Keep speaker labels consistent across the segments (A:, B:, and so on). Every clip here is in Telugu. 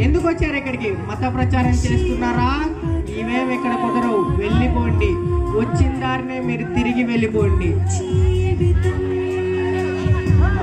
A: ఎందుకు వచ్చారు ఇక్కడికి? మత ప్రచారం చేస్తున్నారా? ఇవేమి ఇక్కడ కుదరవు, వెళ్ళిపోండి. వచ్చిన దారినే మీరు తిరిగి వెళ్ళిపోండి.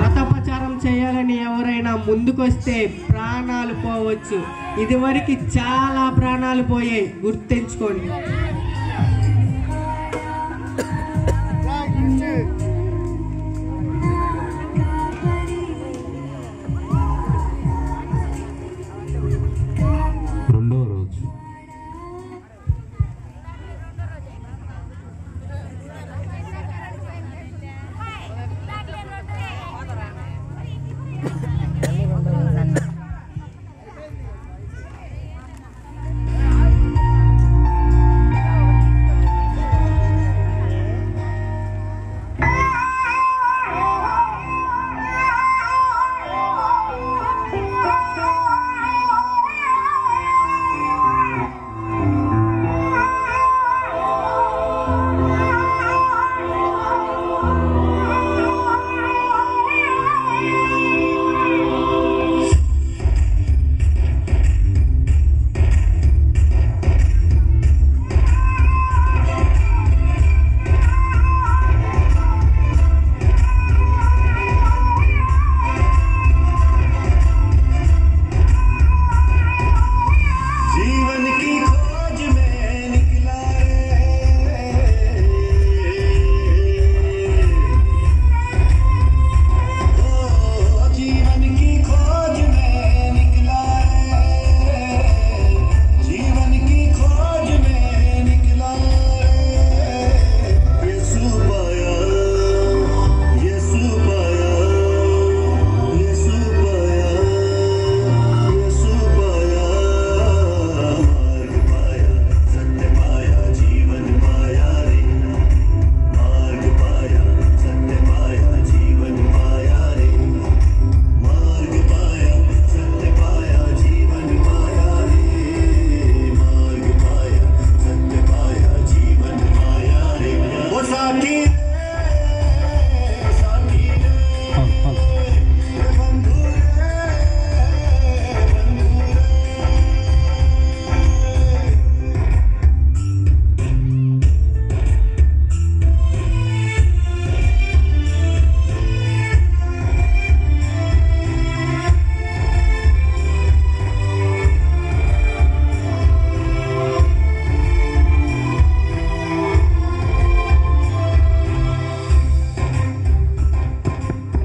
A: మత ప్రచారం చేయాలని ఎవరైనా ముందుకొస్తే ప్రాణాలు పోవచ్చు. ఇదివరకు చాలా ప్రాణాలు పోయాయి, గుర్తుంచుకోండి.
B: రెండో రోజు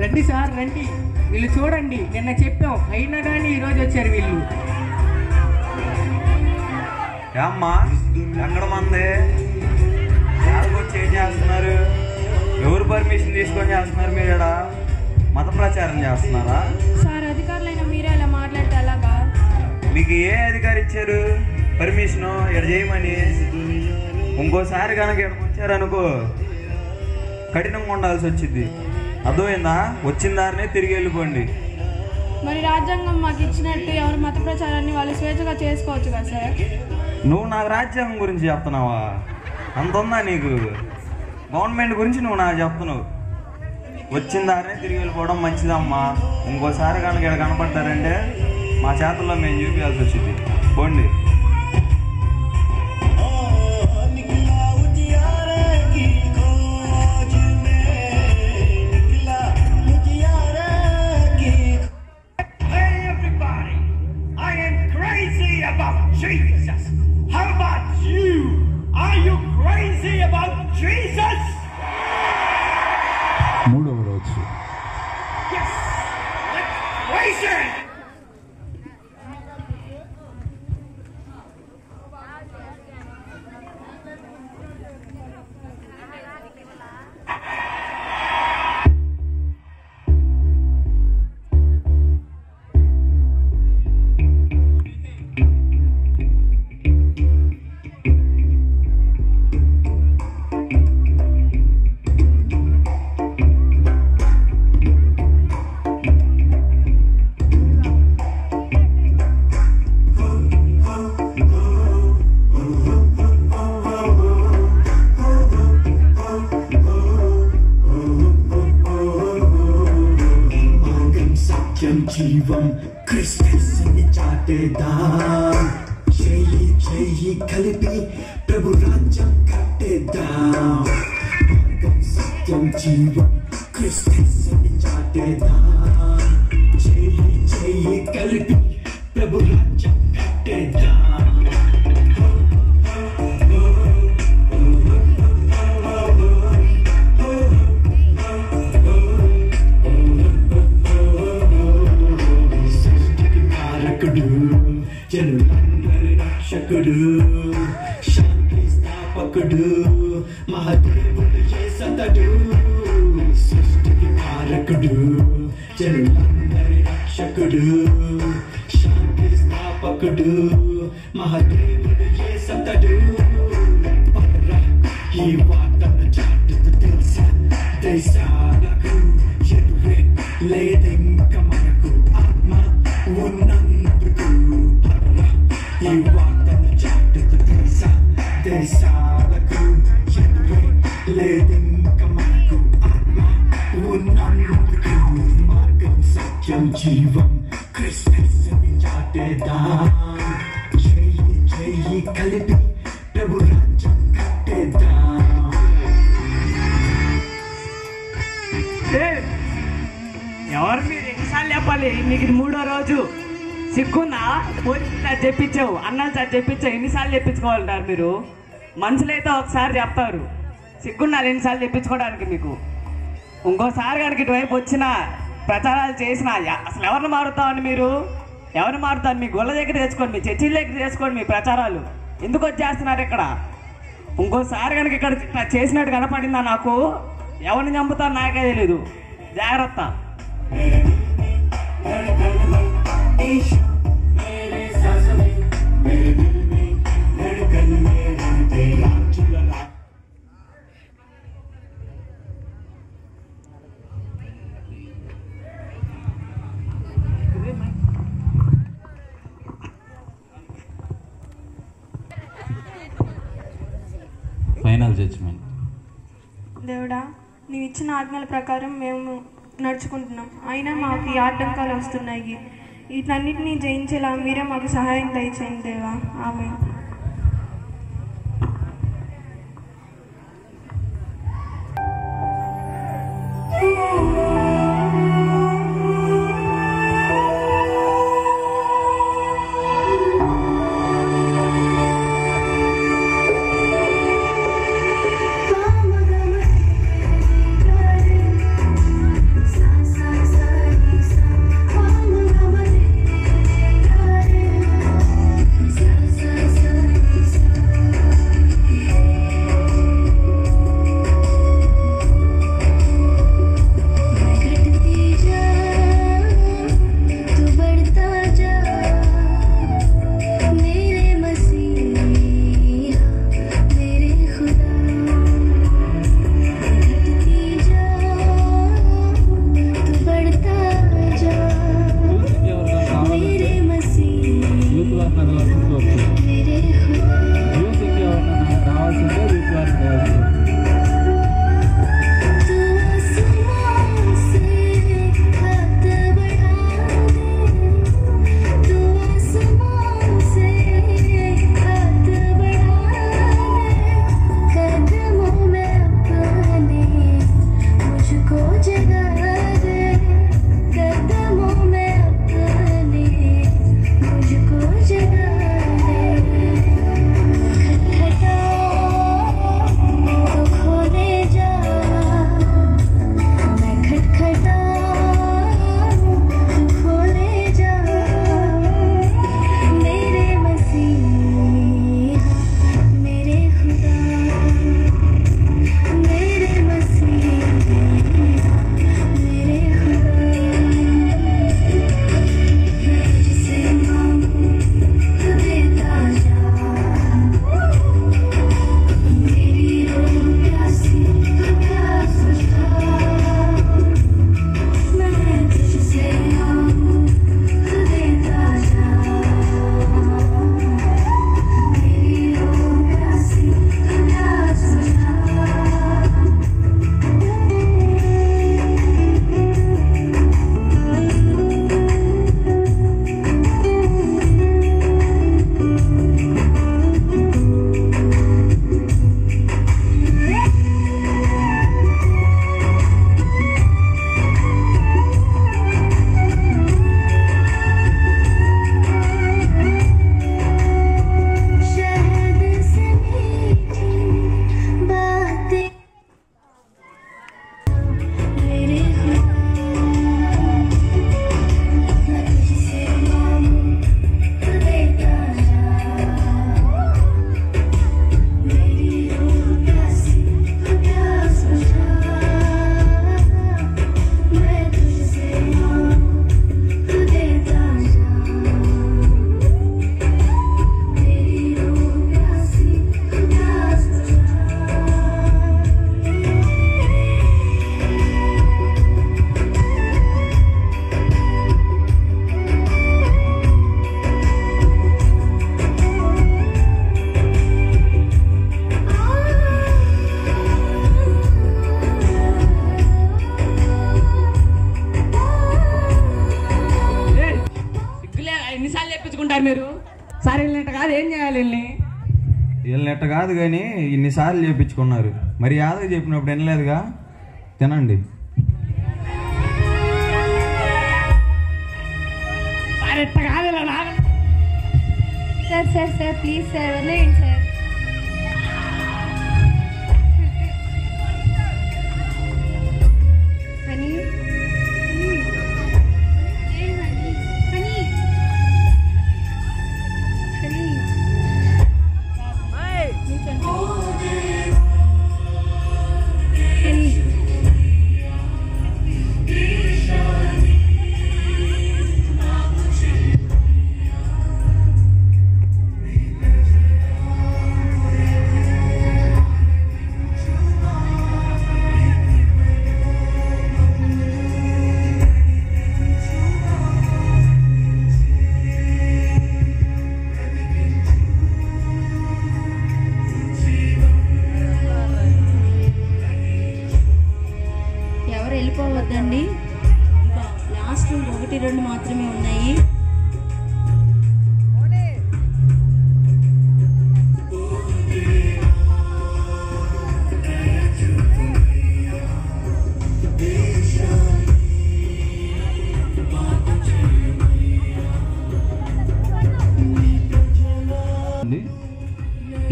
A: రండి సార్, రండి. వీళ్ళు చూడండి, నిన్న చెప్పాం అయినా కానీ ఈరోజు వచ్చారు వీళ్ళు.
C: అమ్మా ఎక్కడ మంది వచ్చి ఏం చేస్తున్నారు? ఎవరు పర్మిషన్ తీసుకొని చేస్తున్నారు? మీరు ఇక్కడ మత ప్రచారం చేస్తున్నారా?
D: సార్, అధికారులైన మీరే అలా మాట్లాడితే ఎలాగా?
C: మీకు ఏ అధికారి ఇచ్చారు పర్మిషను ఇక్కడ చేయమని? ఇంకోసారి కనుక ఇక్కడికి వచ్చారనుకో కఠినంగా ఉండాల్సి వచ్చింది. అర్థమైందా? వచ్చిన దారినే తిరిగి వెళ్ళిపోండి.
D: మరి రాజ్యాంగం మాకు ఇచ్చినట్టు ఎవరు మత ప్రచారాన్ని వాళ్ళు స్వేచ్ఛగా చేసుకోవచ్చు కదా సార్?
C: నువ్వు నాకు రాజ్యాంగం గురించి చెప్తున్నావా? అంత ఉందా నీకు? గవర్నమెంట్ గురించి నువ్వు నాకు చెప్తున్నావు. వచ్చిన దారినే తిరిగి వెళ్ళిపోవడం మంచిదమ్మా. ఇంకోసారి కనుక ఇక్కడ కనపడ్డారంటే మా చేతుల్లో మేము చూపించాల్సి వచ్చింది. పోండి.
E: Jesus. How about you? Are you crazy about Jesus?
B: మూడవ రోజు
E: Yes. That's crazy.
F: జీవం క్రిస్టస్ని చాటే చాటేద్దాం చెయ్యి చెయ్యి కలిపి ప్రభు రాజ్యం కట్టేద్దాం మార్గం సత్యం జీవం క్రిస్మస్ చాటేద్దాం చెయ్యి చెయ్యి కలిపి ప్రభు రాజ్యం కట్టేద్దాం జనులందరి రక్షకుడు శాంతి స్థాపకుడు మహాదేవుడు యేసతడు సృష్టికి కారకుడు జనులందరి రక్షకుడు శాంతి స్థాపకుడు మహాదేవుడు యేసతడు ఈ వార్తను చాటుతూ తెలుసా దేశాలకు ఎదురే లేదింక మనకు ఆత్మ ఉన్నందుకు ఈ వార్తను చాటుతూ తెలుసా దేశాలకు ఎదురే లేదింక మనకు ఆత్మ ఉన్నందుకు మార్గం సత్యం జీవం క్రిస్మస్ చాటేద్దాం చెయ్యి చెయ్యి కలిపి ప్రభు రాజ్యం కట్టేద్దాం
G: ఎవరు మీరు ఎన్నిసార్లు చెప్పాలి? మీకు ఇది 3వ రోజు. సిగ్గుందా? పోలీసులు చెప్పించావు, అన్నాలు సార్ చెప్పించావు, ఎన్నిసార్లు చెప్పించుకోవాలంటారు మీరు? మనుషులైతే ఒకసారి చెప్తారు, సిగ్గుండాలి ఎన్నిసార్లు చెప్పించుకోవడానికి మీకు. ఇంకోసారి కనుక ఇటువైపు వచ్చిన ప్రచారాలు చేసిన అసలు ఎవరిని మారుతామని మీరు? ఎవరిని మారుతారు? మీ గొల్ల దగ్గర తెచ్చుకోండి, మీ చర్చిల దగ్గర చేసుకోండి మీ ప్రచారాలు. ఎందుకు వచ్చేస్తున్నారు ఇక్కడ? ఇంకోసారి కనుక ఇక్కడ చేసినట్టు కనపడిందా నాకు? ఎవరిని చంపుతారు నాకే తెలీదు. జాగ్రత్త.
B: Final judgement.
D: దేవుడా, నీవు ఇచ్చిన ఆజ్ఞల ప్రకారం మేము నడుచుకుంటున్నాం, అయినా మాకు ఈ ఆటంకాలు వస్తున్నాయి. వీటన్నిటిని జయించేలా మీరే మాకు సహాయం దయచేయండి దేవా. ఆమేన్.
H: Sa
G: సార్ వెళ్ళినట్టు కాదు, ఏం చేయాలి వెళ్ళి?
C: వీళ్ళనెట్ట కాదు కానీ ఇన్నిసార్లు చేయించుకున్నారు, మరి యాదవ్ చెప్పినప్పుడు వినలేదుగా. తినండి.
G: సార్ ఎట్ట కాదు ఇలా నాకు.
H: Sir sir sir please sir వదిలేయండి సార్. హనీ
I: వెళ్ళిపోవద్దండి. ఇంకా లాస్ట్ 1-2 మాత్రమే ఉన్నాయి.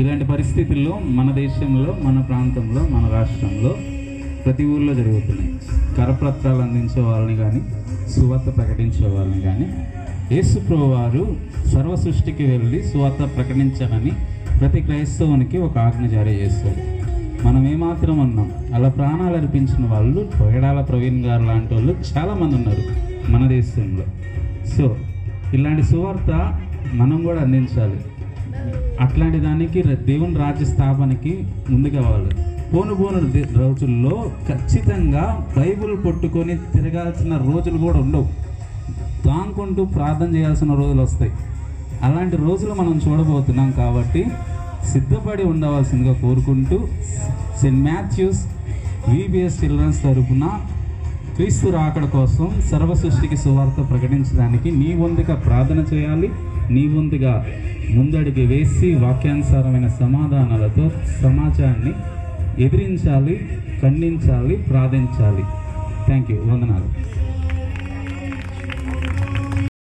B: ఇలాంటి పరిస్థితుల్లో మన దేశంలో, మన ప్రాంతంలో, మన రాష్ట్రంలో ప్రతి ఊళ్ళో జరుగుతున్నాయి. కరపత్రాలు అందించే వాళ్ళని కానీ, సువార్త ప్రకటించే వాళ్ళని కానీ యేసుప్రభు వారు సర్వ సృష్టికి వెళ్ళి సువార్త ప్రకటించాలని ప్రతి క్రైస్తవునికి ఒక ఆజ్ఞ జారీ చేస్తారు. మనం ఏమాత్రం ఉన్నాం, అలా ప్రాణాలు అర్పించిన వాళ్ళు పొగడాల ప్రవీణ్ గారు లాంటి వాళ్ళు చాలామంది ఉన్నారు మన దేశంలో. సో ఇలాంటి సువార్త మనం కూడా అందించాలి. అట్లాంటి దానికి దేవుని రాజ్య స్థాపనకి ముందుకు అవ్వాలి. పోను రోజుల్లో ఖచ్చితంగా బైబిల్ పట్టుకొని తిరగాల్సిన రోజులు కూడా ఉండవు. దాంకుంటూ ప్రార్థన చేయాల్సిన రోజులు వస్తాయి. అలాంటి రోజులు మనం చూడబోతున్నాం కాబట్టి సిద్ధపడి ఉండవలసిందిగా కోరుకుంటూ సెయింట్ మాథ్యూస్ VBS చిల్డ్రన్స్ తరపున క్రీస్తు రాకడ కోసం సర్వ సృష్టికి సువార్త ప్రకటించడానికి నీ వంతుగా ప్రార్థన చేయాలి. నీ వంతుగా ముందడుగు వేసి వాక్యానుసారమైన సమాధానాలతో సమాజాన్ని ఎదిరించాలి, ఖండించాలి, ప్రార్థించాలి. Thank you. వందనాలు.